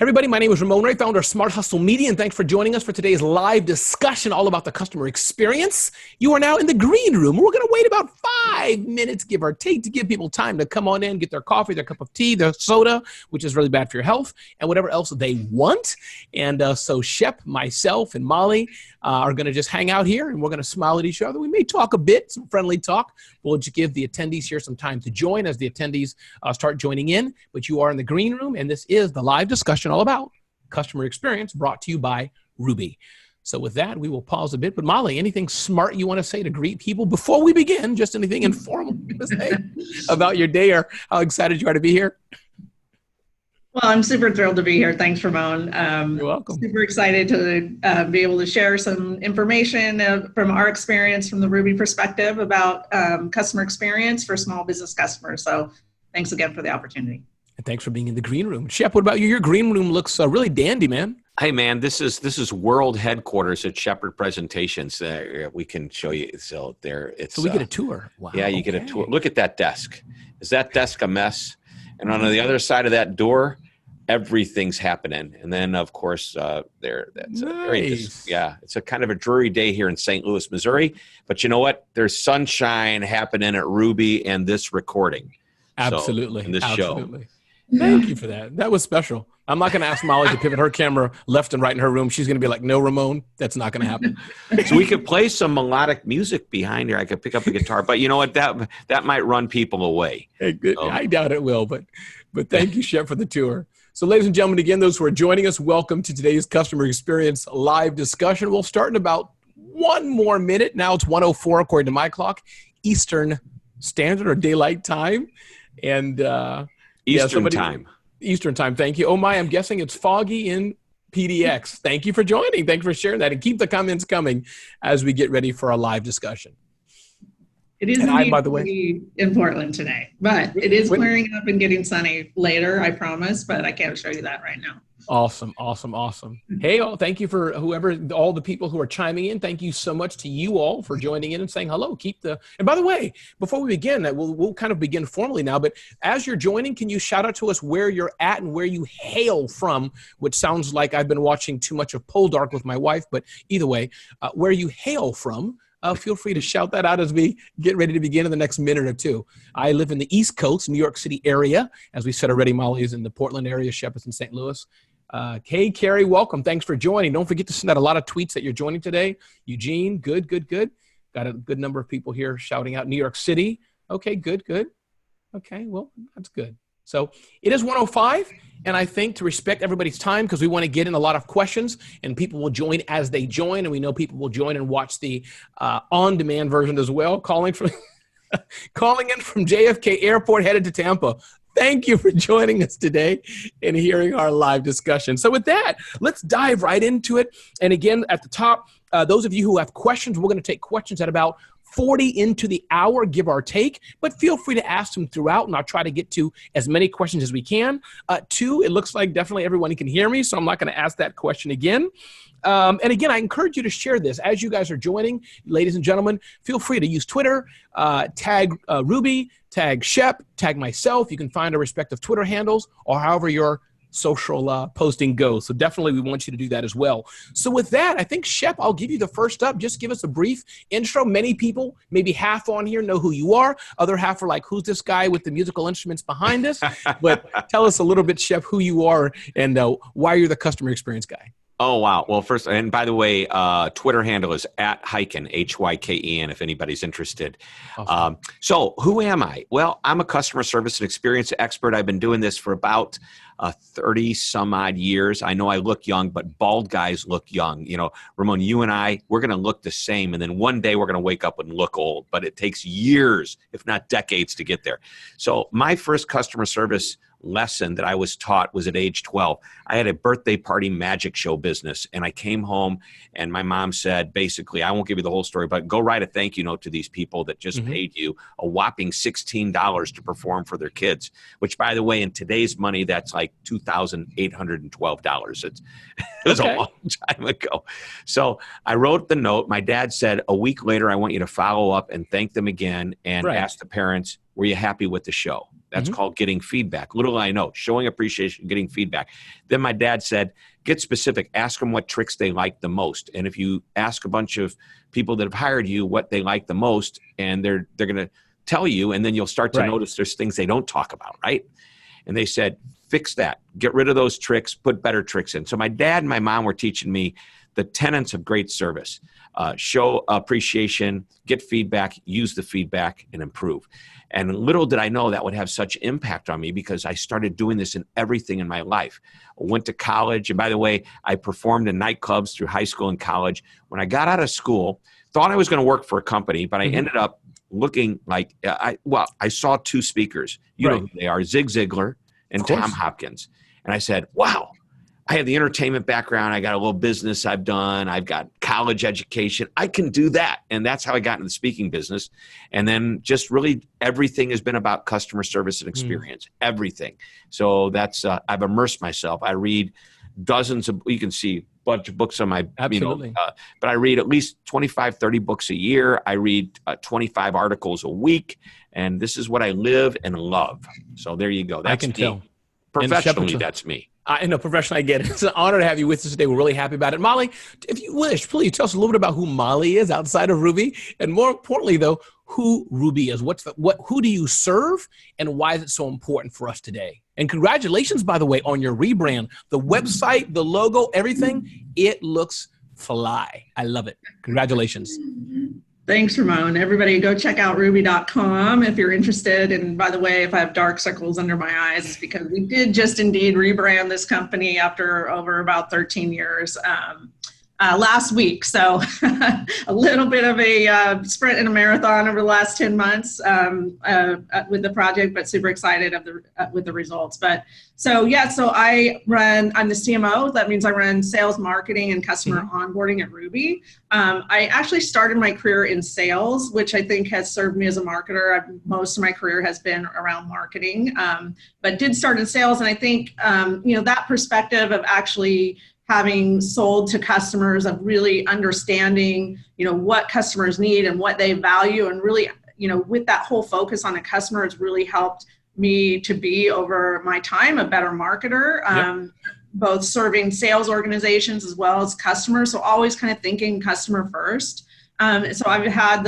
Everybody, my name is Ramon Ray, founder of Smart Hustle Media, and thanks for joining us for today's live discussion all about the customer experience. You are now in the green room. We're going to wait about 5 minutes, give or take, to give people time to come on in, get their coffee, their cup of tea, their soda, which is really bad for your health, and whatever else they want. And so Shep, myself, and Molly are going to just hang out here, and we're going to smile at each other. We may talk a bit, some friendly talk. We'll just give the attendees here some time to join as the attendees start joining in. But you are in the green room, and this is the live discussion all about customer experience, brought to you by Ruby. So with that, we will pause a bit. But Molly, anything smart you want to say to greet people before we begin? Just anything informal you want to say about your day or how excited you are to be here? Well, I'm super thrilled to be here. Thanks, Ramon. You're welcome. Super excited to be able to share some information from our experience from the Ruby perspective about customer experience for small business customers. So thanks again for the opportunity. And thanks for being in the green room. Shep, what about you? Your green room looks really dandy, man. Hey, man, this is world headquarters at Shepherd Presentations. We can show you. So there, it's. So we get a tour. Wow. Yeah, you get a tour. Look at that desk. Is that desk a mess? And on the other side of that door, everything's happening. And then, of course, that's nice. It's a kind of a dreary day here in St. Louis, Missouri. But you know what? There's sunshine happening at Ruby and this recording. Absolutely. In this show. Thank you for that. That was special. I'm not going to ask Molly to pivot her camera left and right in her room. She's going to be like, no, Ramon, that's not going to happen. So we could play some melodic music behind here. I could pick up a guitar, but you know what? That might run people away. Hey, I doubt it will, but thank you, Shep, for the tour. So ladies and gentlemen, again, those who are joining us, welcome to today's Customer Experience live discussion. We'll start in about 1 more minute. Now it's 1:04 according to my clock, Eastern Standard or Daylight Time. And Eastern Time. Eastern Time, thank you. Oh my, I'm guessing it's foggy in PDX. Thank you for joining. Thank you for sharing that. And keep the comments coming as we get ready for our live discussion. It is by the way, in Portland today, but it is clearing up and getting sunny later, I promise, but I can't show you that right now. Awesome. Hey, thank you for all the people who are chiming in. Thank you so much to you all for joining in and saying hello. And by the way, before we begin, we'll kind of begin formally now, but as you're joining, can you shout out to us where you're at and where you hail from, which sounds like I've been watching too much of Poldark with my wife, but either way, where you hail from. Feel free to shout that out as we get ready to begin in the next minute or two. I live in the East Coast, New York City area. As we said already, Molly is in the Portland area, Shep is in St. Louis. Hey, Carrie, welcome. Thanks for joining. Don't forget to send out a lot of tweets that you're joining today. Eugene, good. Got a good number of people here shouting out New York City. Okay, good. Okay, well, that's good. So it is 1:05, and I think to respect everybody's time, because we want to get in a lot of questions, and people will join as they join, and we know people will join and watch the on-demand version as well, calling in from JFK Airport headed to Tampa. Thank you for joining us today and hearing our live discussion. So with that, let's dive right into it. And again, at the top, those of you who have questions, we're going to take questions at about 40 into the hour, give or take, but feel free to ask them throughout, and I'll try to get to as many questions as we can. 2, it looks like definitely everyone can hear me, so I'm not going to ask that question again. And again, I encourage you to share this. As you guys are joining, ladies and gentlemen, feel free to use Twitter, tag Ruby, tag Shep, tag myself. You can find our respective Twitter handles or however your social posting goes. So definitely we want you to do that as well. So with that, I think, Shep, I'll give you the first up. Just give us a brief intro. Many people, maybe half on here, know who you are. Other half are like, who's this guy with the musical instruments behind us? But tell us a little bit, Shep, who you are and why you're the customer experience guy. Oh, wow. Well, first, and by the way, Twitter handle is @Hyken, Hyken, if anybody's interested. Awesome. So who am I? Well, I'm a customer service and experience expert. I've been doing this for about 30 some odd years. I know I look young, but bald guys look young. You know, Ramon, you and I, we're going to look the same. And then one day we're going to wake up and look old, but it takes years, if not decades, to get there. So my first customer service lesson that I was taught was at age 12. I had a birthday party magic show business, and I came home and my mom said, basically, I won't give you the whole story, but go write a thank you note to these people that just paid you a whopping $16 to perform for their kids, which, by the way, in today's money, that's like $2,812. It was a long time ago. So I wrote the note. My dad said, a week later, I want you to follow up and thank them again and ask the parents, were you happy with the show? That's called getting feedback. Little I know, showing appreciation, getting feedback. Then my dad said, get specific. Ask them what tricks they like the most. And if you ask a bunch of people that have hired you what they like the most, and they're going to tell you, and then you'll start to notice there's things they don't talk about, right? And they said, fix that. Get rid of those tricks. Put better tricks in. So my dad and my mom were teaching me the tenets of great service. Show appreciation, get feedback, use the feedback, and improve. And little did I know that would have such impact on me, because I started doing this in everything in my life. I went to college. And by the way, I performed in nightclubs through high school and college. When I got out of school, thought I was going to work for a company, but I ended up looking like, I saw two speakers. You know who they are, Zig Ziglar and Tom Hopkins. And I said, wow, I have the entertainment background. I got a little business I've done. I've got college education. I can do that. And that's how I got into the speaking business. And then just really everything has been about customer service and experience, everything. So that's, I've immersed myself. I read dozens of, you can see a bunch of books on my, but I read at least 25, 30 books a year. I read 25 articles a week. And this is what I live and love. So there you go. That's I can tell. Professionally, that's me. I know professionally, I get it. It's an honor to have you with us today. We're really happy about it. Molly, if you wish, please tell us a little bit about who Molly is outside of Ruby. And more importantly, though, who Ruby is. Who do you serve, and why is it so important for us today? And congratulations, by the way, on your rebrand. The website, the logo, everything, it looks fly. I love it. Congratulations. Thanks, Ramon. Everybody go check out ruby.com if you're interested. And by the way, if I have dark circles under my eyes, it's because we did just indeed rebrand this company after over about 13 years last week. So a little bit of a sprint and a marathon over the last 10 months with the project, but super excited with the results. But so I'm the CMO. That means I run sales, marketing, and customer onboarding at Ruby. I actually started my career in sales, which I think has served me as a marketer. Most of my career has been around marketing, but did start in sales. And I think, that perspective of actually having sold to customers, of really understanding, what customers need and what they value, and really, with that whole focus on a customer, has really helped me to be, over my time, a better marketer, both serving sales organizations as well as customers. So always kind of thinking customer first. So I've had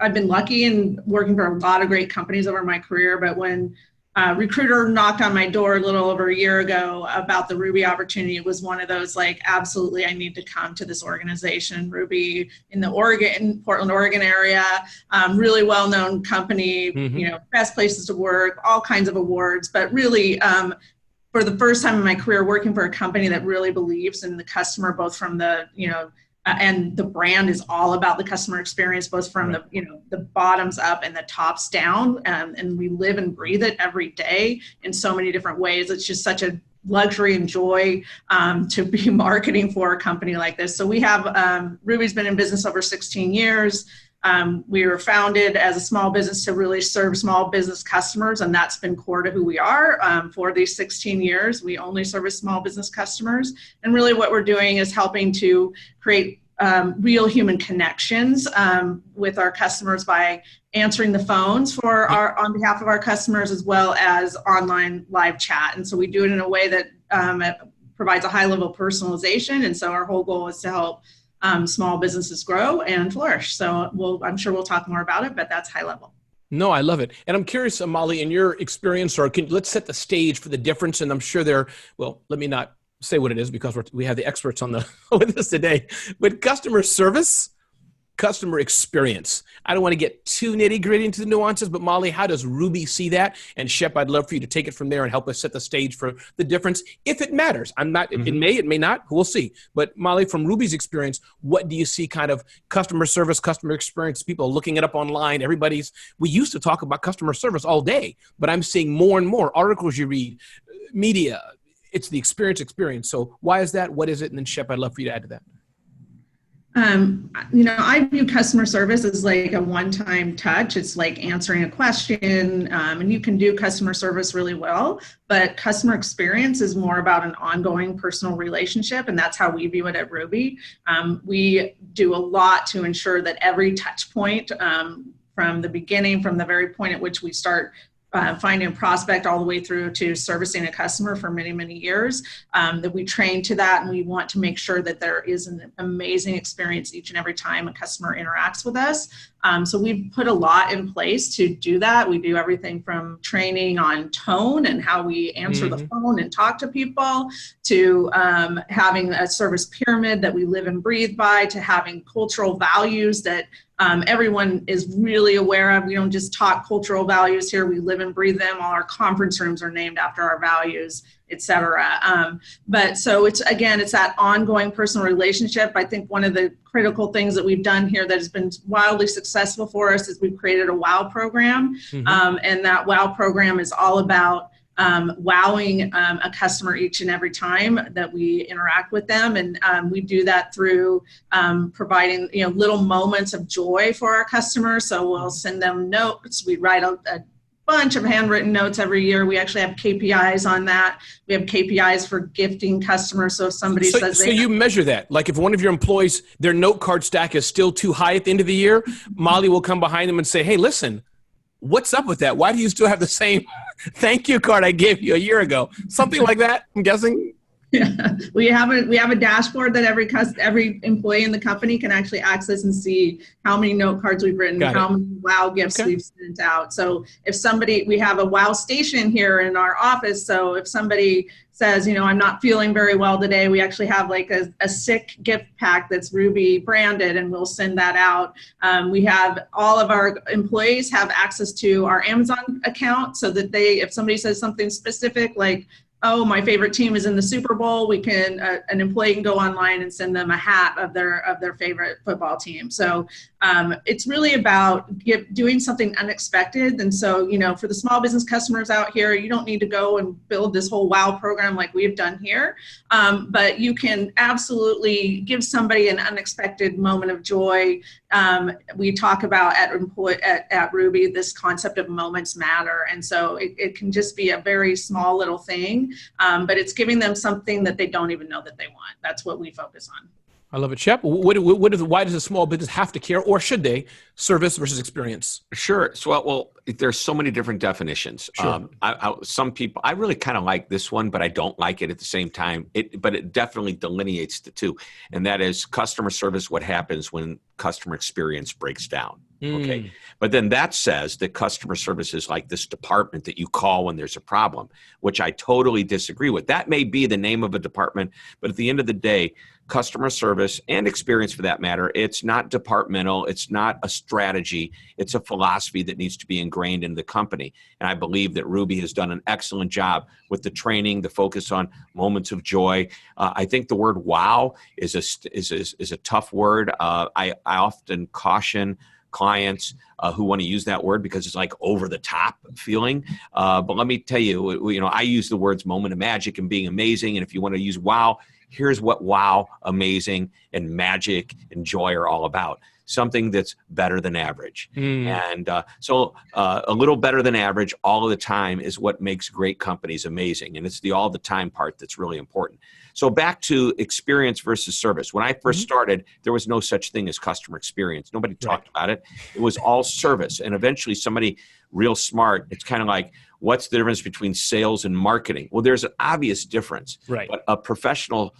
I've been lucky in working for a lot of great companies over my career, but when recruiter knocked on my door a little over a year ago about the Ruby opportunity, it was one of those absolutely, I need to come to this organization. Ruby in the Portland, Oregon area, really well-known company, best places to work, all kinds of awards, but really for the first time in my career, working for a company that really believes in the customer, both from the, and the brand is all about the customer experience, both from the bottoms up and the tops down. And we live and breathe it every day in so many different ways. It's just such a luxury and joy to be marketing for a company like this. So we have, Ruby's been in business over 16 years. We were founded as a small business to really serve small business customers, and that's been core to who we are for these 16 years. We only service small business customers, and really what we're doing is helping to create real human connections with our customers by answering the phones on behalf of our customers, as well as online live chat. And so we do it in a way that provides a high level of personalization. And so our whole goal is to help small businesses grow and flourish. So I'm sure we'll talk more about it, but that's high level. No, I love it. And I'm curious, Molly, in your experience, let's set the stage for the difference. And I'm sure let me not say what it is, because we have the experts with us today, but customer service, customer experience. I don't want to get too nitty gritty into the nuances, but Molly, how does Ruby see that? And Shep, I'd love for you to take it from there and help us set the stage for the difference, if it matters. It may not, we'll see. But Molly, from Ruby's experience, what do you see kind of customer service, customer experience, people looking it up online? We used to talk about customer service all day, but I'm seeing more and more articles you read, media. It's the experience. So why is that? What is it? And then Shep, I'd love for you to add to that. I view customer service as like a one-time touch. It's like answering a question, and you can do customer service really well, but customer experience is more about an ongoing personal relationship, and that's how we view it at Ruby. We do a lot to ensure that every touch point from the beginning, from the very point at which we start finding a prospect all the way through to servicing a customer for many, many years, that we train to that. And we want to make sure that there is an amazing experience each and every time a customer interacts with us. So we've put a lot in place to do that. We do everything from training on tone and how we answer the phone and talk to people, to having a service pyramid that we live and breathe by, to having cultural values that everyone is really aware of. We don't just talk cultural values here, we live and breathe them. All our conference rooms are named after our values, etc. But so it's that ongoing personal relationship. I think one of the critical things that we've done here that has been wildly successful for us is we've created a WOW program. And that WOW program is all about wowing a customer each and every time that we interact with them. And we do that through providing, little moments of joy for our customers. So we'll send them notes. We write a bunch of handwritten notes every year. We actually have KPIs on that. We have KPIs for gifting customers. So if somebody says so you measure that. Like if one of your employees, their note card stack is still too high at the end of the year, Molly will come behind them and say, hey, listen, what's up with that? Why do you still have the same thank you card I gave you a year ago? Something like that, I'm guessing. Yeah, we have a dashboard that every employee in the company can actually access and see how many note cards we've written, how many WOW gifts we've sent out. So if we have a WOW station here in our office. So if somebody says, I'm not feeling very well today, we actually have like a sick gift pack that's Ruby branded, and we'll send that out. We have all of our employees have access to our Amazon account, so that if somebody says something specific like, oh, my favorite team is in the Super Bowl, we can an employee can go online and send them a hat of their favorite football team. So it's really about doing something unexpected. And so, for the small business customers out here, you don't need to go and build this whole WOW program like we've done here. But you can absolutely give somebody an unexpected moment of joy. We talk about at Ruby this concept of moments matter. And so it can just be a very small little thing, but it's giving them something that they don't even know that they want. That's what we focus on. I love it. Shep, why does a small business have to care, or should they, service versus experience? Sure. So, well, there's so many different definitions. Sure. Some people, I really kind of like this one, but I don't like it at the same time. But it definitely delineates the two. And that is customer service, what happens when customer experience breaks down. Okay. But then that says that customer service is like this department that you call when there's a problem, which I totally disagree with. That may be the name of a department, but at the end of the day, customer service and experience for that matter, it's not departmental, it's not a strategy, it's a philosophy that needs to be ingrained in the company. And I believe that Ruby has done an excellent job with the training, the focus on moments of joy. I think the word wow is a tough word. I often caution clients who want to use that word because it's like over the top feeling. But let me tell you, I use the words moment of magic and being amazing. And if you want to use wow, here's what wow, amazing, and magic and joy are all about. Something that's better than average. And so a little better than average all of the time is what makes great companies amazing. And it's the all the time part that's really important. So back to experience versus service. When I first started, there was no such thing as customer experience. Nobody talked about it. It was all service. And eventually somebody real smart, it's kind of like, what's the difference between sales and marketing? Well, there's an obvious difference. Right. But a professional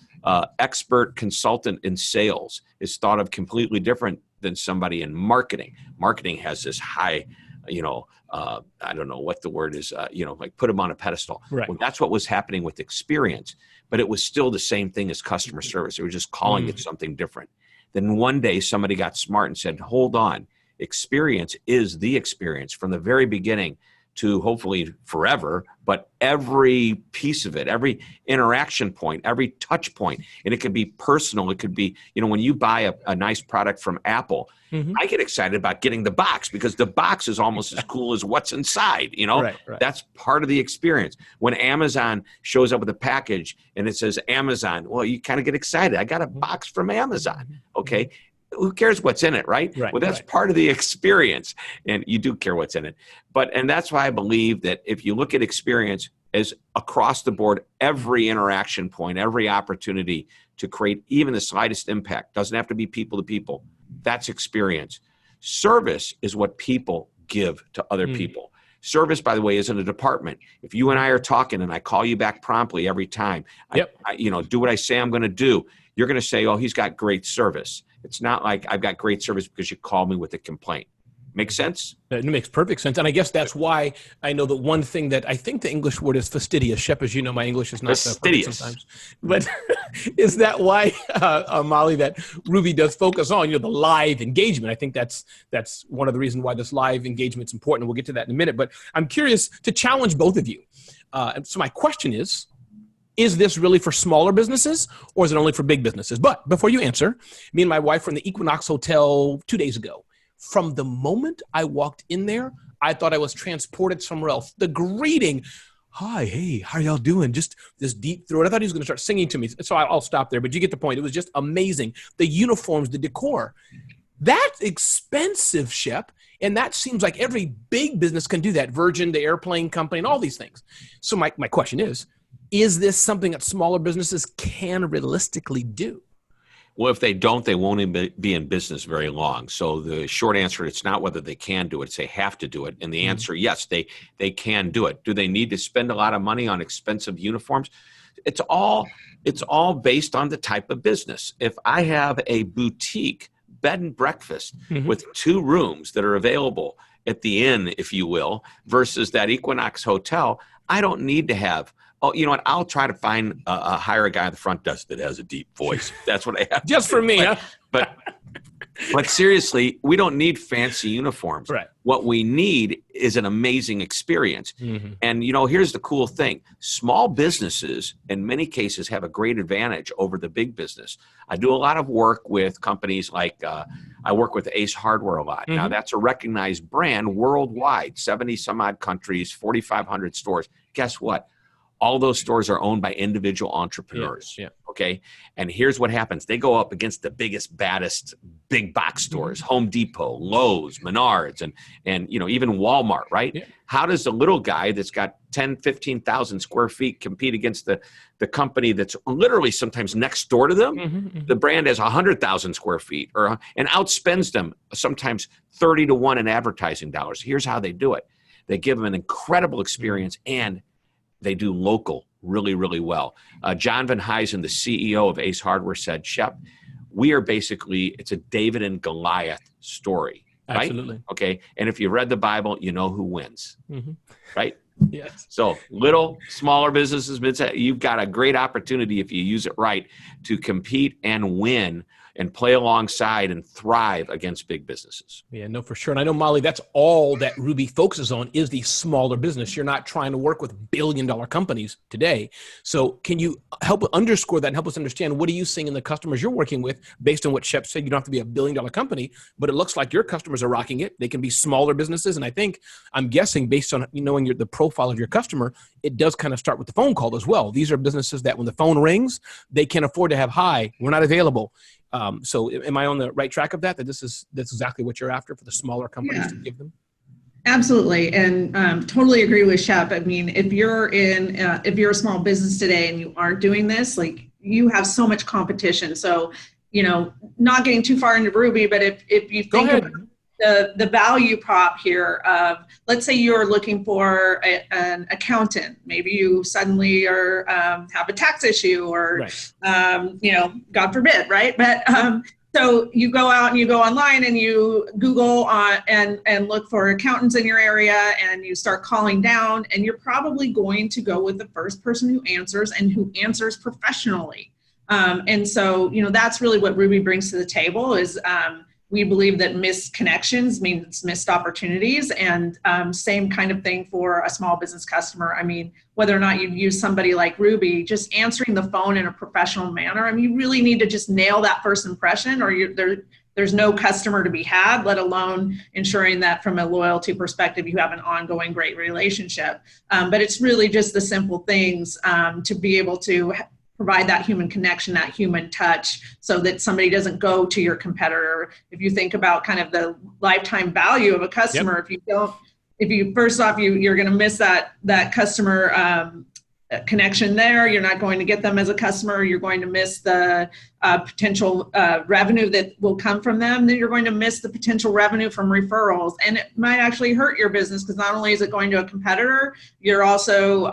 expert consultant in sales is thought of completely different than somebody in marketing. Marketing has this high, I don't know what the word is, like put them on a pedestal. Right. Well, that's what was happening with experience, but it was still the same thing as customer service. They were just calling it something different. Then one day somebody got smart and said, hold on, experience is the experience from the very beginning to hopefully forever, but every piece of it, every interaction point, every touch point, and it could be personal. It could be, when you buy a nice product from Apple, I get excited about getting the box because the box is almost as cool as what's inside, Right. That's part of the experience. When Amazon shows up with a package and it says Amazon, well, you kind of get excited. I got a box from Amazon. Okay. Who cares what's in it, right? Well, that's part of the experience, and you do care what's in it. And that's why I believe that if you look at experience as across the board, every interaction point, every opportunity to create even the slightest impact, doesn't have to be people to people, that's experience. Service is what people give to other people. Service, by the way, isn't a department. If you and I are talking and I call you back promptly every time, I do what I say I'm going to do, you're going to say, oh, he's got great service. It's not like I've got great service because you called me with a complaint. Make sense? It makes perfect sense. And I guess that's why I know that one thing that I think the English word is fastidious. Shep, as you know, my English is not fastidious sometimes. But is that why, Molly, that Ruby does focus on, the live engagement? I think that's one of the reasons why this live engagement is important. We'll get to that in a minute. But I'm curious to challenge both of you. And so my question is this really for smaller businesses or is it only for big businesses? But before you answer, me and my wife were in the Equinox Hotel 2 days ago. From the moment I walked in there, I thought I was transported somewhere else. The greeting, hi, hey, how are y'all doing? Just this deep throat. I thought he was going to start singing to me. So I'll stop there, but you get the point. It was just amazing. The uniforms, the decor. That's expensive, Shep. And that seems like every big business can do that. Virgin, the airplane company, and all these things. So my question is this something that smaller businesses can realistically do? Well, if they don't, they won't be in business very long. So the short answer, it's not whether they can do it, it's they have to do it. And the answer, yes, they can do it. Do they need to spend a lot of money on expensive uniforms? It's all based on the type of business. If I have a boutique bed and breakfast with 2 rooms that are available at the inn, if you will, versus that Equinox Hotel, I don't need to have, oh, you know what? I'll try to hire a guy at the front desk that has a deep voice. That's what I have. Just for me, huh? But seriously, we don't need fancy uniforms. Right. What we need is an amazing experience. And, here's the cool thing. Small businesses, in many cases, have a great advantage over the big business. I do a lot of work with companies like I work with Ace Hardware a lot. Now, that's a recognized brand worldwide, 70 some odd countries, 4,500 stores. Guess what? All those stores are owned by individual entrepreneurs. Okay. And here's what happens. They go up against the biggest, baddest big box stores, Home Depot, Lowe's, Menards, and even Walmart, right? How does the little guy that's got 10, 15,000 square feet compete against the company that's literally sometimes next door to them? The brand has 100,000 square feet and outspends them sometimes 30 to 1 in advertising dollars. Here's how they do it. They give them an incredible experience and they do local really, really well. John Van Huysen, the CEO of Ace Hardware, said, Shep, we are basically, it's a David and Goliath story. Right? Absolutely. Okay. And if you read the Bible, you know who wins. Right? Yes. So smaller businesses, you've got a great opportunity if you use it right to compete and win and play alongside and thrive against big businesses. Yeah, no, for sure. And I know, Molly, that's all that Ruby focuses on is the smaller business. You're not trying to work with billion-dollar companies today. So can you help underscore that and help us understand what are you seeing in the customers you're working with based on what Shep said? You don't have to be a billion-dollar company, but it looks like your customers are rocking it. They can be smaller businesses. And I'm guessing based on knowing the profile of your customer, it does kind of start with the phone call as well. These are businesses that when the phone rings, they can afford to have, hi, we're not available. So am I on the right track of that that's exactly what you're after for the smaller companies to give them? Absolutely. And totally agree with Shep. I mean, if you're a small business today and you aren't doing this, like you have so much competition. So, not getting too far into Ruby, but if you think about the value prop here of, let's say you're looking for an accountant, maybe you suddenly have a tax issue or, God forbid, right? But so you go out and you go online and you Google and look for accountants in your area and you start calling down, and you're probably going to go with the first person who answers and who answers professionally. And so, that's really what Ruby brings to the table is, we believe that missed connections means missed opportunities, and same kind of thing for a small business customer. I mean, whether or not you use somebody like Ruby, just answering the phone in a professional manner. I mean, you really need to just nail that first impression, or there's no customer to be had, let alone ensuring that from a loyalty perspective, you have an ongoing great relationship. But it's really just the simple things to be able to provide that human connection, that human touch, so that somebody doesn't go to your competitor. If you think about kind of the lifetime value of a customer, if you first off, you're going to miss that customer connection there. You're not going to get them as a customer. You're going to miss the potential revenue that will come from them. Then you're going to miss the potential revenue from referrals. And it might actually hurt your business because not only is it going to a competitor, you're also,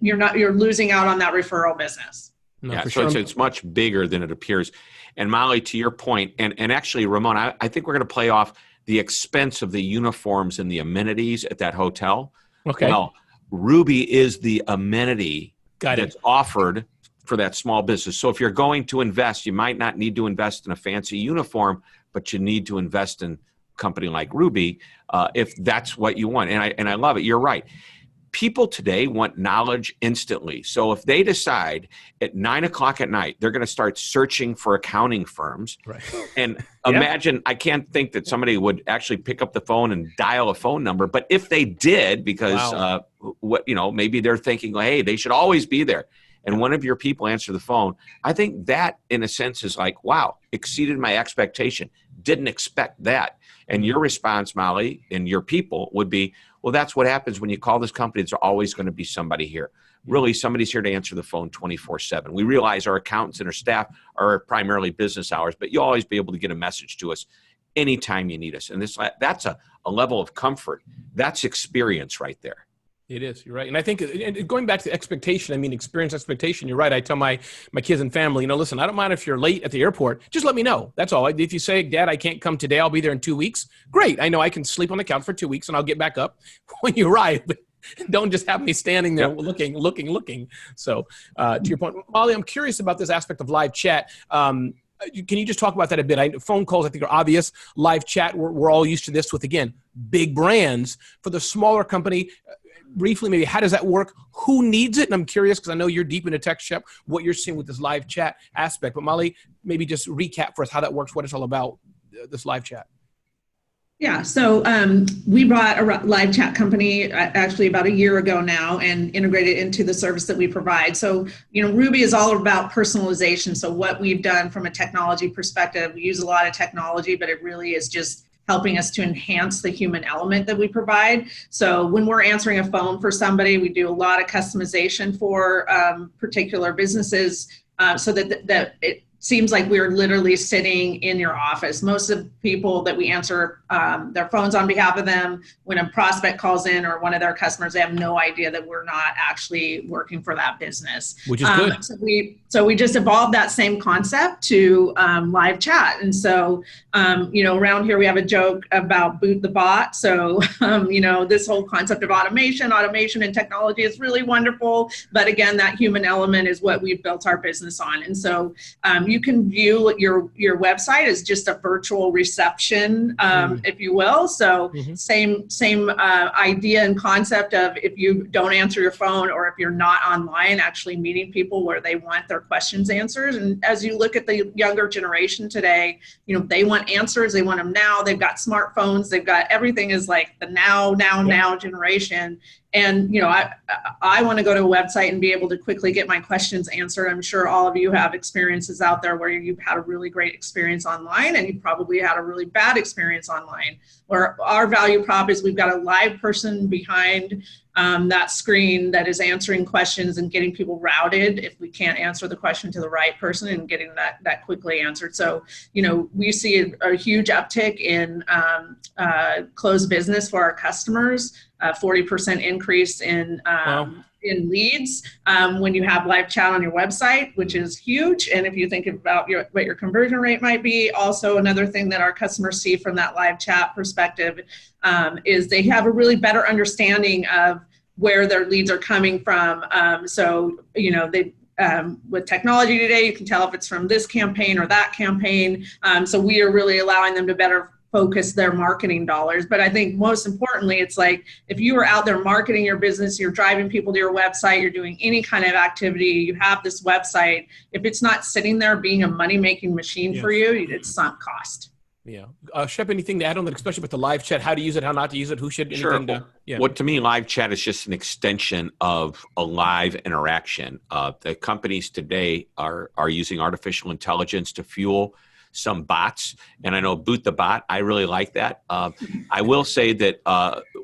you're losing out on that referral business. No, yeah, so sure. it's much bigger than it appears. And Molly, to your point, and actually, Ramon, I think we're going to play off the expense of the uniforms and the amenities at that hotel. Okay. Well, Ruby is the amenity that's offered for that small business. So if you're going to invest, you might not need to invest in a fancy uniform, but you need to invest in a company like Ruby if that's what you want. And I love it. You're right. People today want knowledge instantly. So if they decide at 9 o'clock at night, they're going to start searching for accounting firms. Right. And imagine, I can't think that somebody would actually pick up the phone and dial a phone number. But if they did, because maybe they're thinking, hey, they should always be there. And one of your people answer the phone. I think that, in a sense, is like, wow, exceeded my expectation. Didn't expect that. And your response, Molly, and your people would be, well, that's what happens when you call this company. There's always going to be somebody here. Really, somebody's here to answer the phone 24/7. We realize our accountants and our staff are primarily business hours, but you'll always be able to get a message to us anytime you need us. And that's a level of comfort. That's experience right there. It is. You're right. And I think, and going back to expectation, I mean, experience expectation, you're right. I tell my kids and family, listen, I don't mind if you're late at the airport. Just let me know. That's all. If you say, Dad, I can't come today, I'll be there in 2 weeks. Great. I know I can sleep on the couch for 2 weeks and I'll get back up when you arrive. But don't just have me standing there looking. So to your point, Molly, I'm curious about this aspect of live chat. Can you just talk about that a bit? Phone calls, I think, are obvious. Live chat, we're all used to this with, again, big brands. For the smaller company, briefly, maybe how does that work? Who needs it? And I'm curious because I know you're deep into tech, Shep, what you're seeing with this live chat aspect. But Molly, maybe just recap for us how that works, what it's all about, this live chat. Yeah, so we brought a live chat company actually about a year ago now and integrated into the service that we provide. So, Ruby is all about personalization. So what we've done from a technology perspective, we use a lot of technology, but it really is just helping us to enhance the human element that we provide. So when we're answering a phone for somebody, we do a lot of customization for particular businesses so that it seems like we're literally sitting in your office. Most of the people that we answer their phones on behalf of them, when a prospect calls in or one of their customers, they have no idea that we're not actually working for that business. Which is good. So we just evolved that same concept to live chat. And so, around here we have a joke about boot the bot. So, this whole concept of automation and technology is really wonderful. But again, that human element is what we've built our business on. And so you can view your website as just a virtual reception, if you will. So same idea and concept of if you don't answer your phone or if you're not online, actually meeting people where they want their questions answered. And as you look at the younger generation today, they want answers. They want them now. They've got smartphones. They've got everything is like the now generation. And, I want to go to a website and be able to quickly get my questions answered. I'm sure all of you have experiences out there where you've had a really great experience online and you probably had a really bad experience online. Where our value prop is we've got a live person behind that screen that is answering questions and getting people routed if we can't answer the question to the right person and getting that quickly answered. So, we see a huge uptick in closed business for our customers, 40% increase in leads when you have live chat on your website, which is huge. And if you think about what your conversion rate might be, also another thing that our customers see from that live chat perspective is they have a really better understanding of where their leads are coming from. With technology today, you can tell if it's from this campaign or that campaign. So we are really allowing them to better focus their marketing dollars. But I think most importantly, it's like if you are out there marketing your business, you're driving people to your website, you're doing any kind of activity, you have this website, if it's not sitting there being a money-making machine for you, it's sunk cost. Yeah. Shep, anything to add on that, especially with the live chat, how to use it, how not to use it, who should, anything to, yeah. Well, to me, live chat is just an extension of a live interaction. The companies today are using artificial intelligence to fuel some bots, and I know boot the bot. I really like that. I will say that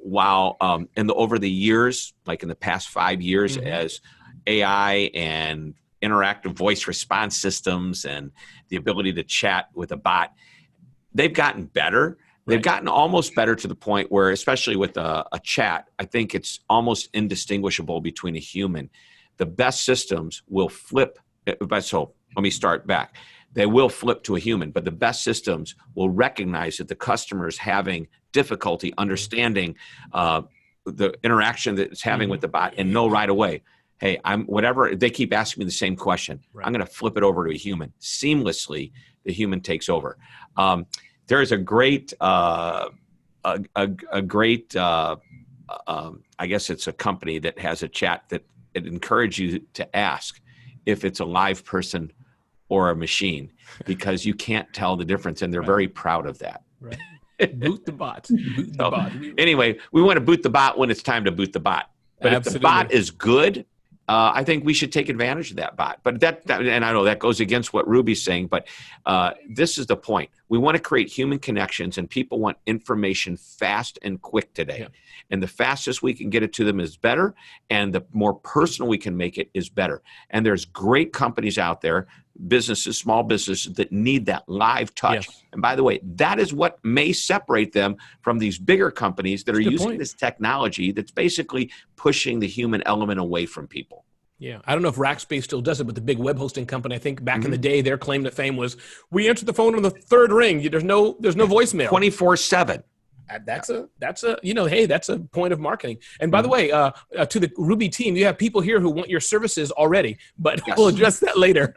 while over the years, like in the past 5 years, as AI and interactive voice response systems and the ability to chat with a bot, they've gotten better. They've gotten almost better to the point where, especially with a chat, I think it's almost indistinguishable between a human. The best systems will flip. So let me start back. They will flip to a human, but the best systems will recognize that the customer is having difficulty understanding the interaction that it's having with the bot and know right away, hey, whatever, they keep asking me the same question. I'm going to flip it over to a human. Seamlessly, the human takes over. There is a great, I guess it's a company that has a chat that it encourages you to ask if it's a live person or a machine, because you can't tell the difference, and they're very proud of that. Boot the bot. Boot the bot. Anyway, we want to boot the bot when it's time to boot the bot. But if the bot is good, I think we should take advantage of that bot. But that and I know that goes against what Ruby's saying, but this is the point. We want to create human connections, and people want information fast and quick today. Yeah. And the fastest we can get it to them is better, and the more personal we can make it is better. And there's great companies out there, businesses, small businesses, that need that live touch. Yes. And by the way, that is what may separate them from these bigger companies that are using this technology that's basically pushing the human element away from people. Yeah, I don't know if Rackspace still does it, but the big web hosting company, I think back in the day, their claim to fame was, we answered the phone on the third ring. There's no voicemail. 24/7. That's a hey, that's a point of marketing. And by the way, to the Ruby team, you have people here who want your services already, but we'll address that later.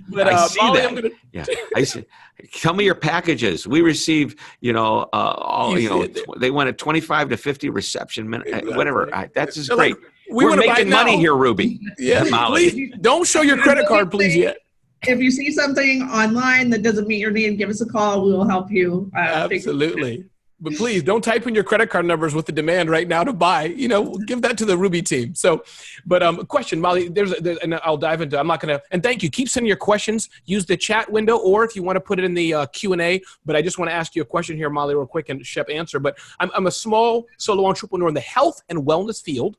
But I see Molly, that. I see. Tell me your packages. We receive, they wanted 25 to 50 reception minutes, whatever. That's just great. We're making money here, Ruby. Yeah, Molly. Please don't show your credit card, please, yet. If you see something online that doesn't meet your need, give us a call. We will help you. Absolutely. But please don't type in your credit card numbers with the demand right now to buy. Give that to the Ruby team. So, but question, Molly, and I'll dive into. I'm not gonna. And thank you. Keep sending your questions. Use the chat window, or if you want to put it in the Q&A. But I just want to ask you a question here, Molly, real quick, and Shep answer. But I'm a small solo entrepreneur in the health and wellness field.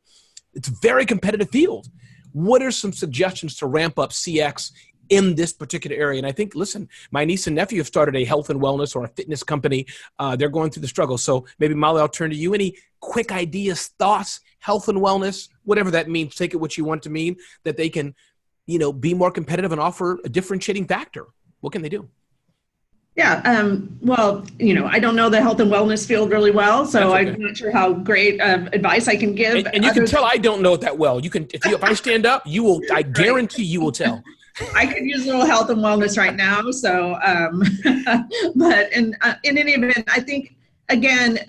It's a very competitive field. What are some suggestions to ramp up CX in this particular area? And I think, listen, my niece and nephew have started a health and wellness or a fitness company. They're going through the struggle. So maybe, Molly, I'll turn to you. Any quick ideas, thoughts, health and wellness, whatever that means, take it what you want to mean, that they can, be more competitive and offer a differentiating factor. What can they do? Yeah. Well, I don't know the health and wellness field really well, so okay. I'm not sure how great advice I can give. And you can tell I don't know it that well. You can, if I stand up, you will. I guarantee you will tell. I could use a little health and wellness right now. So, but in any event, I think again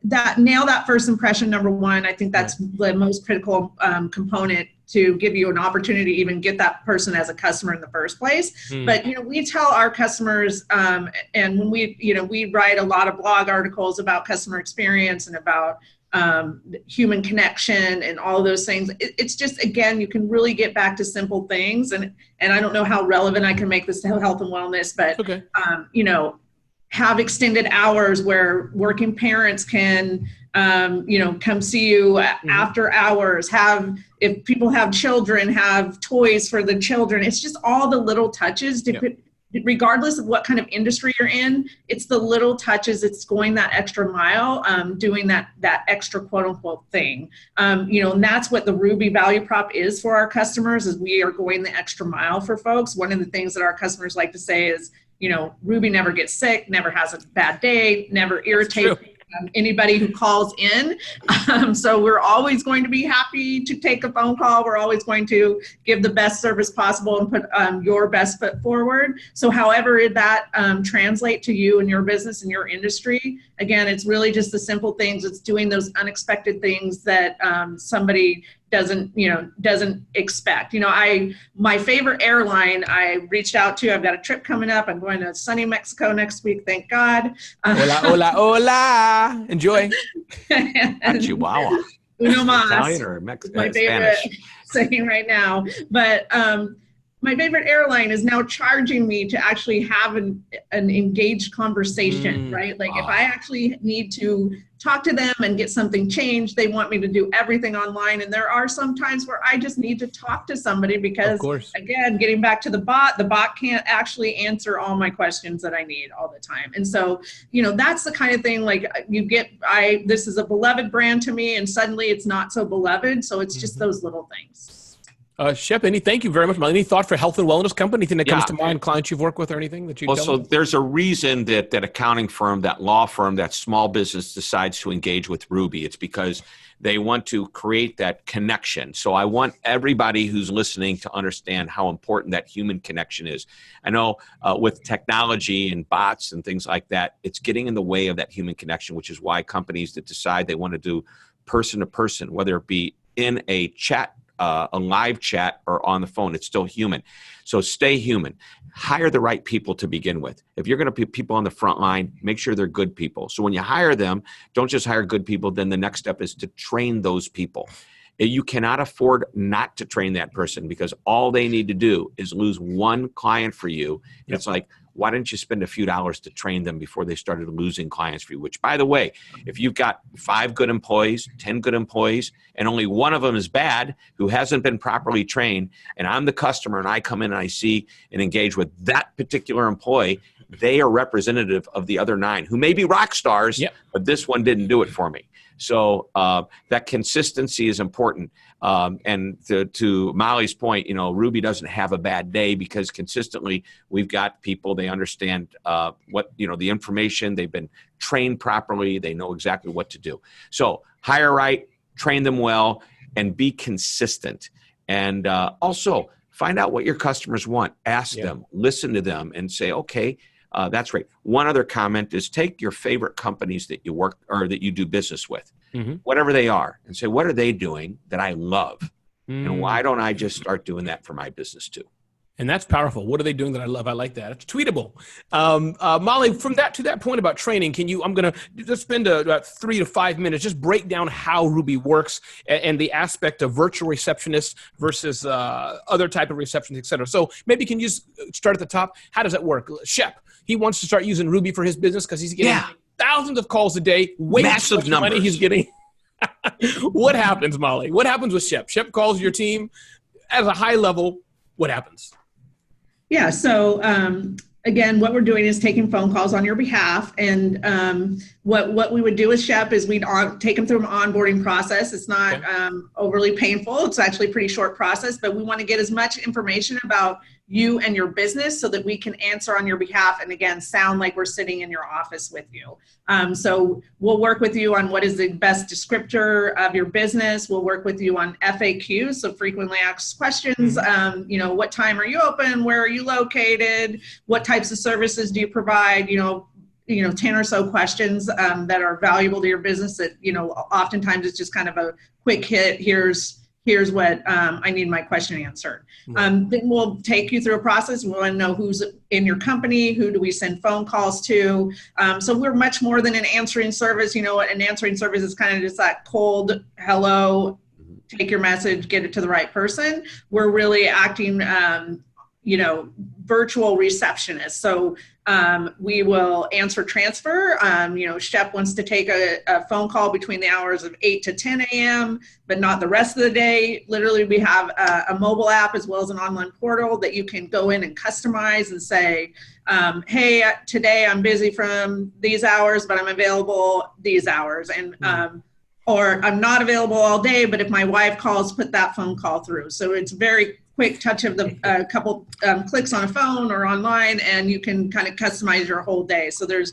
that nail that first impression, number one. I think that's the most critical component to give you an opportunity to even get that person as a customer in the first place. But, we tell our customers, and when we write a lot of blog articles about customer experience and about human connection and all of those things. It's just, again, you can really get back to simple things. And I don't know how relevant I can make this to health and wellness, but, have extended hours where working parents can, come see you after hours, if people have children, have toys for the children. It's just all the little touches, regardless of what kind of industry you're in. It's the little touches. It's going that extra mile, doing that extra quote unquote thing. And that's what the Ruby value prop is for our customers, is we are going the extra mile for folks. One of the things that our customers like to say is, Ruby never gets sick, never has a bad day, never irritates anybody who calls in. So we're always going to be happy to take a phone call. We're always going to give the best service possible and put your best foot forward. So however that translate to you and your business and your industry, again, it's really just the simple things. It's doing those unexpected things that somebody doesn't expect. My favorite airline I reached out to, I've got a trip coming up. I'm going to sunny Mexico next week. Thank God. Hola, hola, hola. Enjoy. Chihuahua. Uno más. Italian or my favorite saying right now. But my favorite airline is now charging me to actually have an engaged conversation, right? Like if I actually need to talk to them and get something changed, they want me to do everything online. And there are some times where I just need to talk to somebody because, again, getting back to the bot can't actually answer all my questions that I need all the time. And so, that's the kind of thing, like this is a beloved brand to me, and suddenly it's not so beloved. So it's just those little things. Shep, thank you very much. Any thought for health and wellness company? Anything that comes to mind, clients you've worked with or anything that you tell so them? There's a reason that accounting firm, that law firm, that small business decides to engage with Ruby. It's because they want to create that connection. So I want everybody who's listening to understand how important that human connection is. I know with technology and bots and things like that, it's getting in the way of that human connection, which is why companies that decide they want to do person to person, whether it be in a chat, a live chat, or on the phone, it's still human. So stay human. Hire the right people to begin with. If you're going to put people on the front line, make sure they're good people. So when you hire them, don't just hire good people. Then the next step is to train those people. You cannot afford not to train that person, because all they need to do is lose one client for you. Yep. It's like, why didn't you spend a few dollars to train them before they started losing clients for you? Which, by the way, if you've got 5 good employees, 10 good employees, and only one of them is bad, who hasn't been properly trained, and I'm the customer and I come in and I see and engage with that particular employee, they are representative of the other 9 who may be rock stars, but this one didn't do it for me. So that consistency is important. And to Molly's point, Ruby doesn't have a bad day, because consistently we've got people, they understand what, the information, they've been trained properly, they know exactly what to do. So hire right, train them well, and be consistent. And also find out what your customers want. Ask them, listen to them, and say, okay, that's great. One other comment is, take your favorite companies that you work or that you do business with, whatever they are, and say, what are they doing that I love? And why don't I just start doing that for my business too? And that's powerful. What are they doing that I love? I like that. It's tweetable. Molly, from that to that point about training, I'm going to just spend about 3 to 5 minutes, just break down how Ruby works and the aspect of virtual receptionists versus other type of receptionists, et cetera. So maybe can you just start at the top? How does that work? Shep, he wants to start using Ruby for his business because he's getting thousands of calls a day. Massive numbers. Money he's getting. What happens, Molly? What happens with Shep? Shep calls your team at a high level. What happens? Yeah. So again, what we're doing is taking phone calls on your behalf. And what we would do with Shep is we'd take them through an onboarding process. It's not overly painful. It's actually a pretty short process, but we want to get as much information about you and your business so that we can answer on your behalf. And again, sound like we're sitting in your office with you. So we'll work with you on what is the best descriptor of your business. We'll work with you on FAQs, so frequently asked questions. What time are you open? Where are you located? What types of services do you provide? 10 or so questions that are valuable to your business that, oftentimes it's just kind of a quick hit. Here's what I need my question answered. Then we'll take you through a process. We want to know who's in your company, who do we send phone calls to. So we're much more than an answering service. An answering service is kind of just that cold hello, take your message, get it to the right person. We're really acting, virtual receptionist. So we will answer transfer. Shep wants to take a phone call between the hours of 8 to 10 a.m., but not the rest of the day. Literally, we have a mobile app as well as an online portal that you can go in and customize and say, hey, today I'm busy from these hours, but I'm available these hours. And or I'm not available all day, but if my wife calls, put that phone call through. So it's very quick touch of the couple clicks on a phone or online, and you can kind of customize your whole day. So there's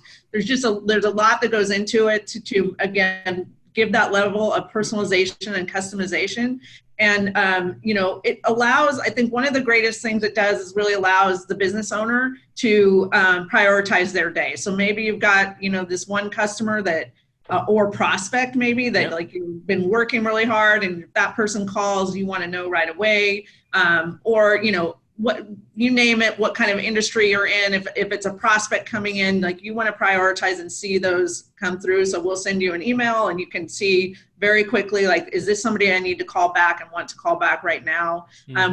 a lot that goes into it to again give that level of personalization and customization. And it allows, I think one of the greatest things it does is really allows the business owner to prioritize their day. So maybe you've got this one customer that or prospect maybe that like you've been working really hard, and if that person calls, you want to know right away. Or what you name it, what kind of industry you're in. If it's a prospect coming in, like you want to prioritize and see those come through. So we'll send you an email and you can see very quickly, like, is this somebody I need to call back and want to call back right now?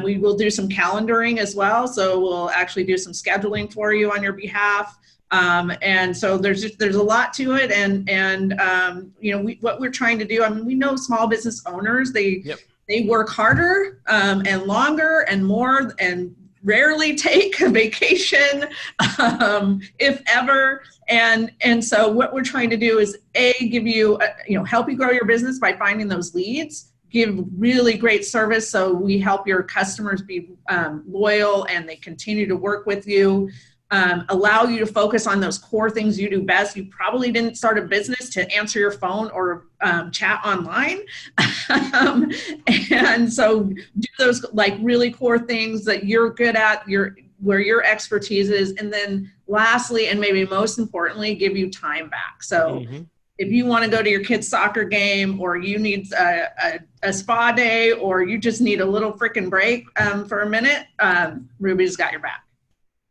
We will do some calendaring as well. So we'll actually do some scheduling for you on your behalf. And so there's a lot to it. And what we're trying to do, I mean, we know small business owners, they work harder and longer and more and rarely take a vacation, if ever. And so what we're trying to do is give you, help you grow your business by finding those leads, give really great service. So we help your customers be loyal and they continue to work with you. Allow you to focus on those core things you do best. You probably didn't start a business to answer your phone or chat online. And so do those like really core things that you're good at, where your expertise is. And then lastly, and maybe most importantly, give you time back. So if you want to go to your kid's soccer game, or you need a spa day, or you just need a little freaking break for a minute, Ruby's got your back.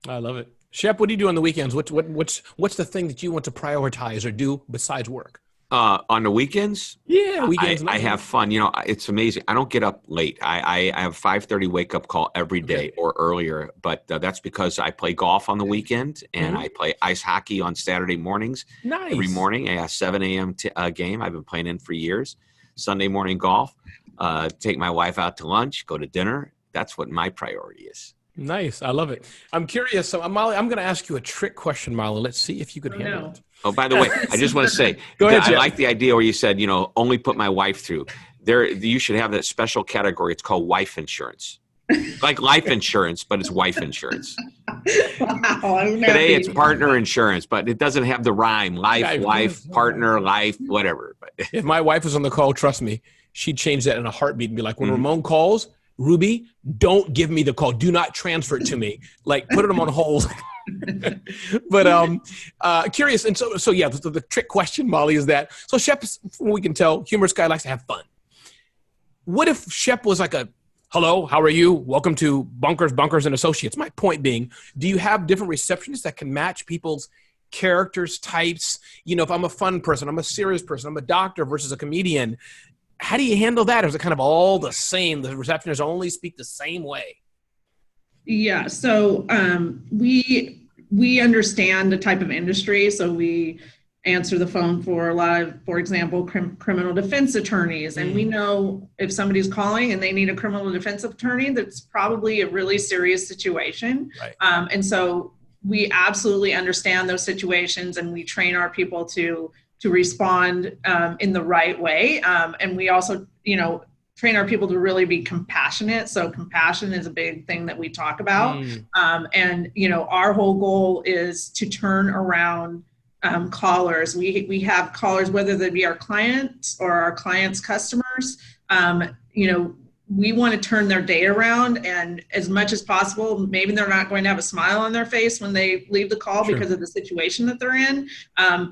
I love it. Shep, what do you do on the weekends? What's the thing that you want to prioritize or do besides work? On the weekends? Yeah, weekends. I have fun. It's amazing. I don't get up late. I have 5:30 wake up call every day or earlier, but that's because I play golf on the weekend and I play ice hockey on Saturday mornings. Nice. Every morning. I have 7 a.m. Game. I've been playing in for years. Sunday morning golf. Take my wife out to lunch. Go to dinner. That's what my priority is. Nice. I love it. I'm curious. So, Molly, I'm going to ask you a trick question, Molly. Let's see if you could handle it. Oh, by the way, I just want to say, Go ahead, I like the idea where you said, only put my wife through. You should have that special category. It's called wife insurance. Like life insurance, but it's wife insurance. Wow, today it's partner insurance, but it doesn't have the rhyme. Life, wife, partner, life, whatever. But if my wife was on the call, trust me, she'd change that in a heartbeat and be like, when Ramon calls, Ruby, don't give me the call. Do not transfer it to me. Like, put them on hold. But curious. And so yeah, the trick question, Molly, is that, so Shep, from what we can tell, humorous guy, likes to have fun. What if Shep was like hello, how are you? Welcome to Bunkers and Associates. My point being, do you have different receptionists that can match people's characters, types? If I'm a fun person, I'm a serious person, I'm a doctor versus a comedian. How do you handle that? Or is it kind of all the same? The receptionists only speak the same way? Yeah. So we understand the type of industry. So we answer the phone for a lot of, for example, criminal defense attorneys. And we know if somebody's calling and they need a criminal defense attorney, that's probably a really serious situation. Right. And so we absolutely understand those situations, and we train our people to respond in the right way. And we also, train our people to really be compassionate. So compassion is a big thing that we talk about. And, our whole goal is to turn around callers. We have callers, whether they be our clients or our clients' customers, we want to turn their day around, and as much as possible, maybe they're not going to have a smile on their face when they leave the call because of the situation that they're in,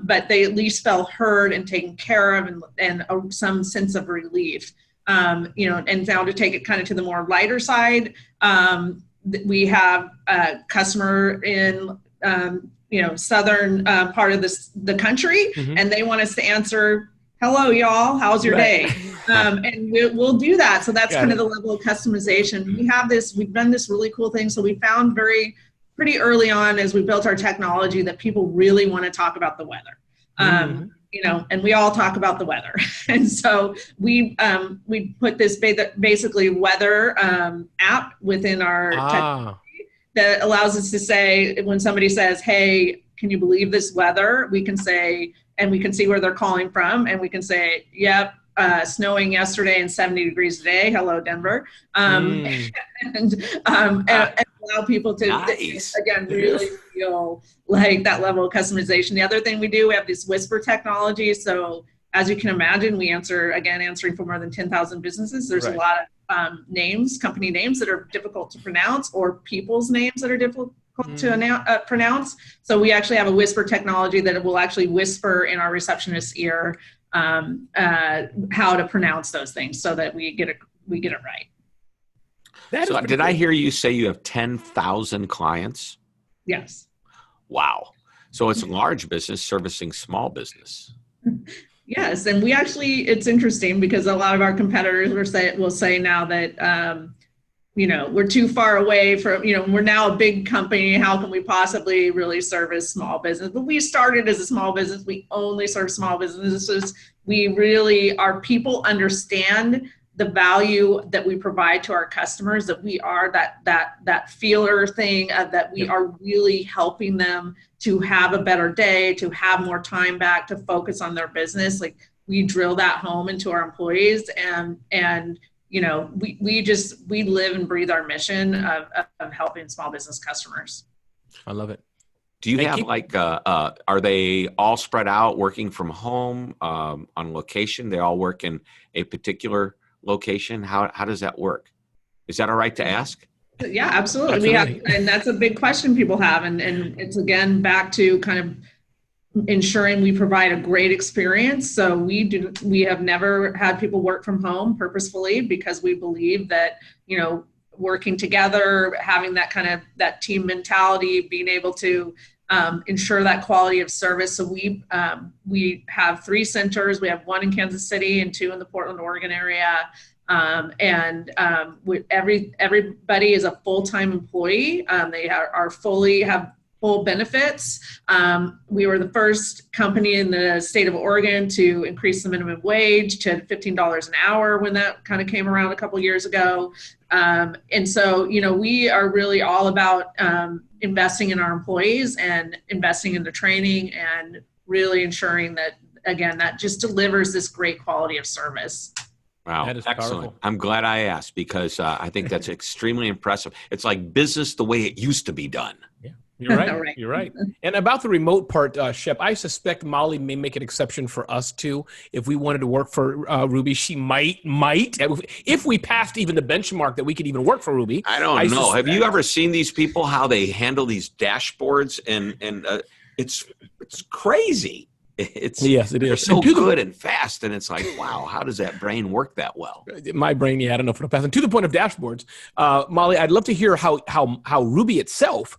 but they at least felt heard and taken care of, and some sense of relief. And now to take it kind of to the more lighter side, we have a customer in southern part of the country, and they want us to answer, hello, y'all, how's your day? And we'll do that. So that's kind of the level of customization. We've done this really cool thing. So we found pretty early on as we built our technology that people really want to talk about the weather. And we all talk about the weather. And so we put this basically weather app within our technology that allows us to say, when somebody says, hey, can you believe this weather? We can say, and we can see where they're calling from, and we can say, yep, snowing yesterday and 70 degrees today. Hello, Denver. And allow people to, again, really feel like that level of customization. The other thing we do, we have this whisper technology. So as you can imagine, we answering for more than 10,000 businesses. There's a lot of company names that are difficult to pronounce, or people's names that are difficult to pronounce. So we actually have a whisper technology that will actually whisper in our receptionist's ear how to pronounce those things so that we get it right. So did I hear you say you have 10,000 clients? Yes. Wow. So it's a large business servicing small business. Yes. And we actually, it's interesting because a lot of our competitors will say now that, we're too far away from, we're now a big company. How can we possibly really service small business? But we started as a small business. We only serve small businesses. Our people understand the value that we provide to our customers, that we are that feeler thing, that we are really helping them to have a better day, to have more time back, to focus on their business. Like, we drill that home into our employees, and we live and breathe our mission of helping small business customers. I love it. Do you have are they all spread out working from home on location? They all work in a particular location? How does that work? Is that all right to ask? Yeah, absolutely. And that's a big question people have. And it's, again, back to kind of ensuring we provide a great experience. So we have never had people work from home purposefully, because we believe that, working together, having that team mentality, being able to ensure that quality of service. So we have 3 centers. We have 1 in Kansas City and 2 in the Portland, Oregon area. Everybody is a full-time employee. They have full benefits. We were the first company in the state of Oregon to increase the minimum wage to $15 an hour when that kind of came around a couple of years ago. And so, we are really all about investing in our employees and investing in the training and really ensuring that, again, that just delivers this great quality of service. Wow. That is excellent. powerful. I'm glad I asked, because I think that's extremely impressive. It's like business the way it used to be done. Yeah. You're right. You're right. And about the remote part, Shep, I suspect Molly may make an exception for us too. If we wanted to work for Ruby, she might, if we passed even the benchmark that we could even work for Ruby. I don't know. Have you ever seen these people, how they handle these dashboards? And it's crazy. Yes, it is. They're so good and fast, and it's like, wow, how does that brain work that well? My brain, I don't know if it'll pass. And to the point of dashboards, Molly, I'd love to hear how Ruby itself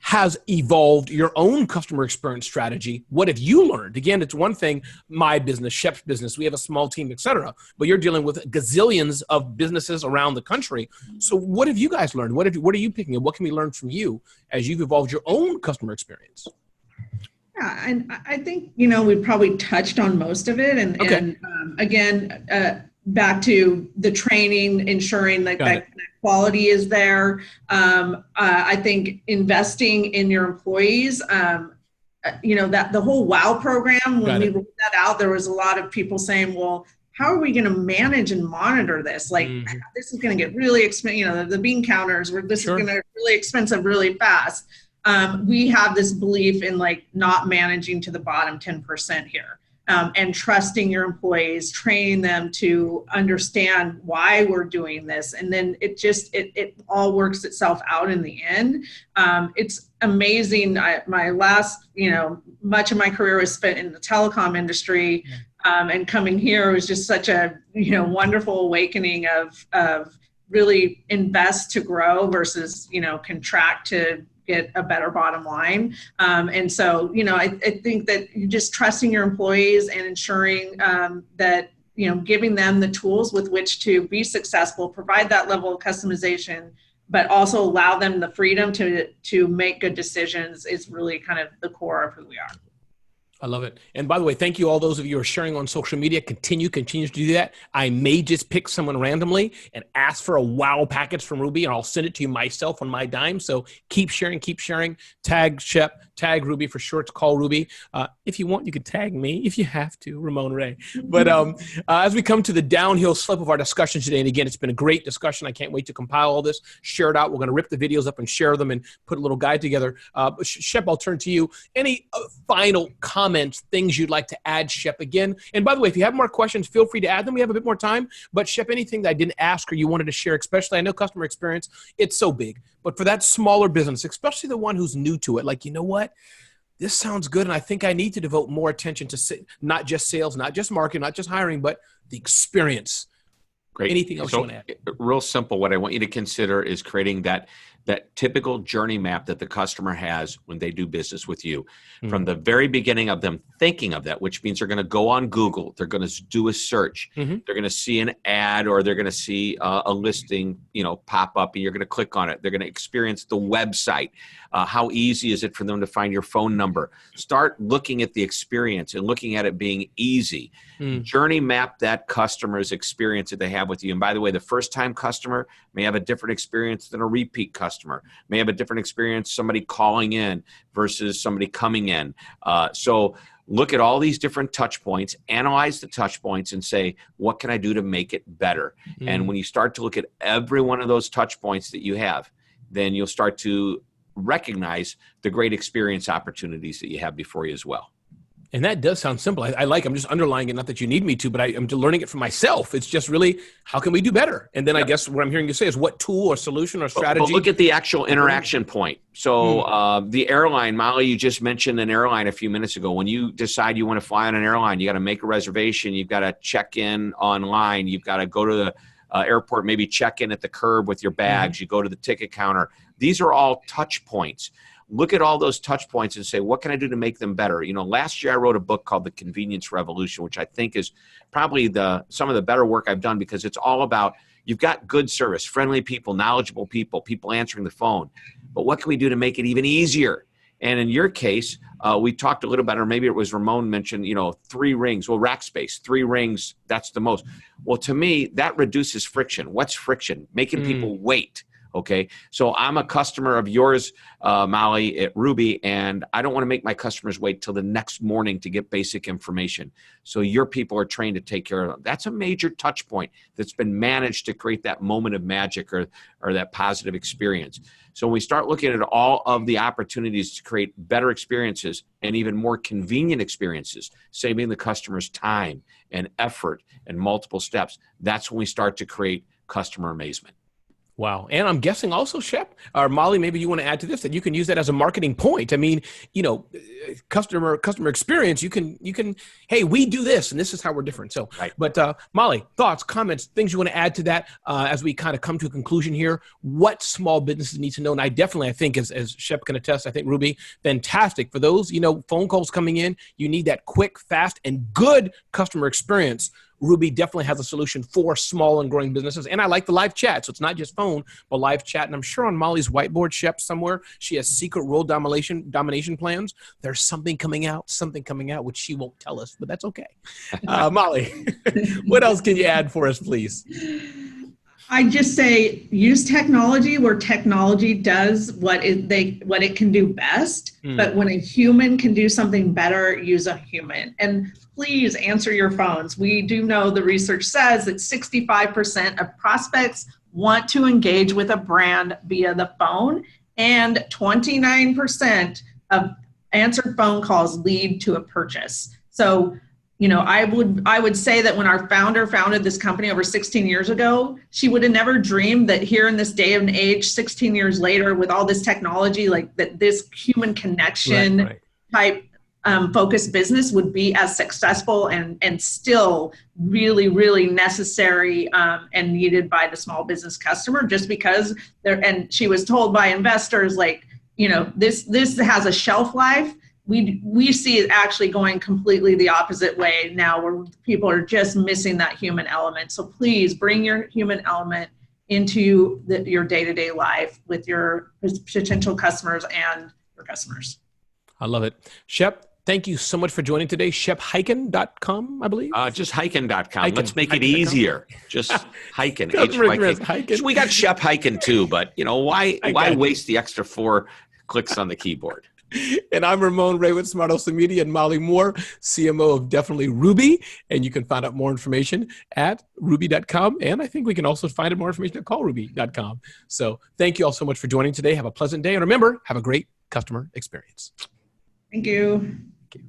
has evolved your own customer experience strategy. What have you learned? Again, it's one thing, my business, Shep's business, we have a small team, et cetera, but you're dealing with gazillions of businesses around the country. So what have you guys learned? What are you picking up? What can we learn from you as you've evolved your own customer experience? Yeah, and I think, we've probably touched on most of it. And, okay. Again, back to the training, ensuring that quality is there. I think investing in your employees, that the whole WOW program, when we rolled that out, there was a lot of people saying, well, how are we going to manage and monitor this? Like, this is going to get really expensive, the bean counters, this is going to get really expensive really fast. We have this belief in not managing to the bottom 10% here. And trusting your employees, training them to understand why we're doing this. And then it all works itself out in the end. It's amazing. My last, much of my career was spent in the telecom industry. And coming here was just such a, wonderful awakening of really invest to grow versus, contract to get a better bottom line. And so, I think that just trusting your employees and ensuring that, giving them the tools with which to be successful, provide that level of customization, but also allow them the freedom to make good decisions is really kind of the core of who we are. I love it. And by the way, thank you all those of you who are sharing on social media. Continue to do that. I may just pick someone randomly and ask for a WOW package from Ruby, and I'll send it to you myself on my dime. So keep sharing. Tag Shep, tag Ruby for sure. It's Call Ruby. If you want, you can tag me if you have to, Ramon Ray. But as we come to the downhill slope of our discussion today, and again, it's been a great discussion. I can't wait to compile all this, share it out. We're going to rip the videos up and share them and put a little guide together. Shep, I'll turn to you. Any final comments, things you'd like to add, Shep, again? And by the way, if you have more questions, feel free to add them. We have a bit more time. But Shep, anything that I didn't ask or you wanted to share, especially, I know customer experience, it's so big. But for that smaller business, especially the one who's new to it, like, you know what? This sounds good, and I think I need to devote more attention to not just sales, not just marketing, not just hiring, but the experience. Great. Anything else you want to add? Real simple. What I want you to consider is creating that typical journey map that the customer has when they do business with you. From the very beginning of them thinking of that, which means they're going to go on Google, they're going to do a search, they're going to see an ad, or they're going to see a listing, pop up, and you're going to click on it. They're going to experience the website. How easy is it for them to find your phone number? Start looking at the experience and looking at it being easy. Journey map that customer's experience that they have with you. And by the way, the first time customer may have a different experience than a repeat customer, may have a different experience, somebody calling in versus somebody coming in. So look at all these different touch points, analyze the touch points, and say, what can I do to make it better? And when you start to look at every one of those touch points that you have, then you'll start to recognize the great experience opportunities that you have before you as well. And that does sound simple. I'm just underlining it, not that you need me to, but I'm learning it for myself. It's just really, how can we do better? And then I guess what I'm hearing you say is what tool or solution or strategy? But look at the actual interaction point. So the airline, Molly, you just mentioned an airline a few minutes ago. When you decide you want to fly on an airline, you got to make a reservation. You've got to check in online. You've got to go to the airport, maybe check in at the curb with your bags. You go to the ticket counter. These are all touch points. Look at all those touch points and say, what can I do to make them better? Last year I wrote a book called The Convenience Revolution, which I think is probably some of the better work I've done, because it's all about, you've got good service, friendly people, knowledgeable people answering the phone. But what can we do to make it even easier? And in your case, we talked a little bit, or maybe it was Ramon mentioned, 3 rings. Well, rack space, 3 rings, that's the most. Well, to me, that reduces friction. What's friction? Making people wait. Okay, so I'm a customer of yours, Molly, at Ruby, and I don't want to make my customers wait till the next morning to get basic information. So your people are trained to take care of them. That's a major touch point that's been managed to create that moment of magic or that positive experience. So when we start looking at all of the opportunities to create better experiences and even more convenient experiences, saving the customer's time and effort and multiple steps, that's when we start to create customer amazement. Wow. And I'm guessing also, Shep, or Molly, maybe you want to add to this, that you can use that as a marketing point. I mean, customer experience, you can, hey, we do this, and this is how we're different. So, right. But Molly, thoughts, comments, things you want to add to that as we kind of come to a conclusion here, what small businesses need to know? And I think, as Shep can attest, I think Ruby, fantastic for those, phone calls coming in, you need that quick, fast, and good customer experience. Ruby definitely has a solution for small and growing businesses. And I like the live chat. So it's not just phone, but live chat. And I'm sure on Molly's whiteboard, Shep, somewhere, she has secret world domination plans. There's something coming out, which she won't tell us, but that's okay. Molly, what else can you add for us, please? I just say use technology where technology does what it can do best. But when a human can do something better, use a human. And please answer your phones. We do know the research says that 65% of prospects want to engage with a brand via the phone, and 29% of answered phone calls lead to a purchase. So, I would say that when our founder founded this company over 16 years ago, she would have never dreamed that here in this day and age, 16 years later, with all this technology, like that this human connection type focused business would be as successful and still really, really necessary and needed by the small business customer, just because and she was told by investors, this has a shelf life. We see it actually going completely the opposite way now, where people are just missing that human element. So please bring your human element into your day-to-day life with your potential customers and your customers. I love it. Shep, thank you so much for joining today. ShepHyken.com, I believe. Just Hyken.com. Let's make it easier. Just Hyken. Hyken. We got Shep Hyken too, but why waste the extra 4 clicks on the keyboard? And I'm Ramon Ray with Smart Hustle Media, and Molly Moore, CMO of Definitely Ruby. And you can find out more information at ruby.com. And I think we can also find out more information at callruby.com. So thank you all so much for joining today. Have a pleasant day. And remember, have a great customer experience. Thank you. Thank you.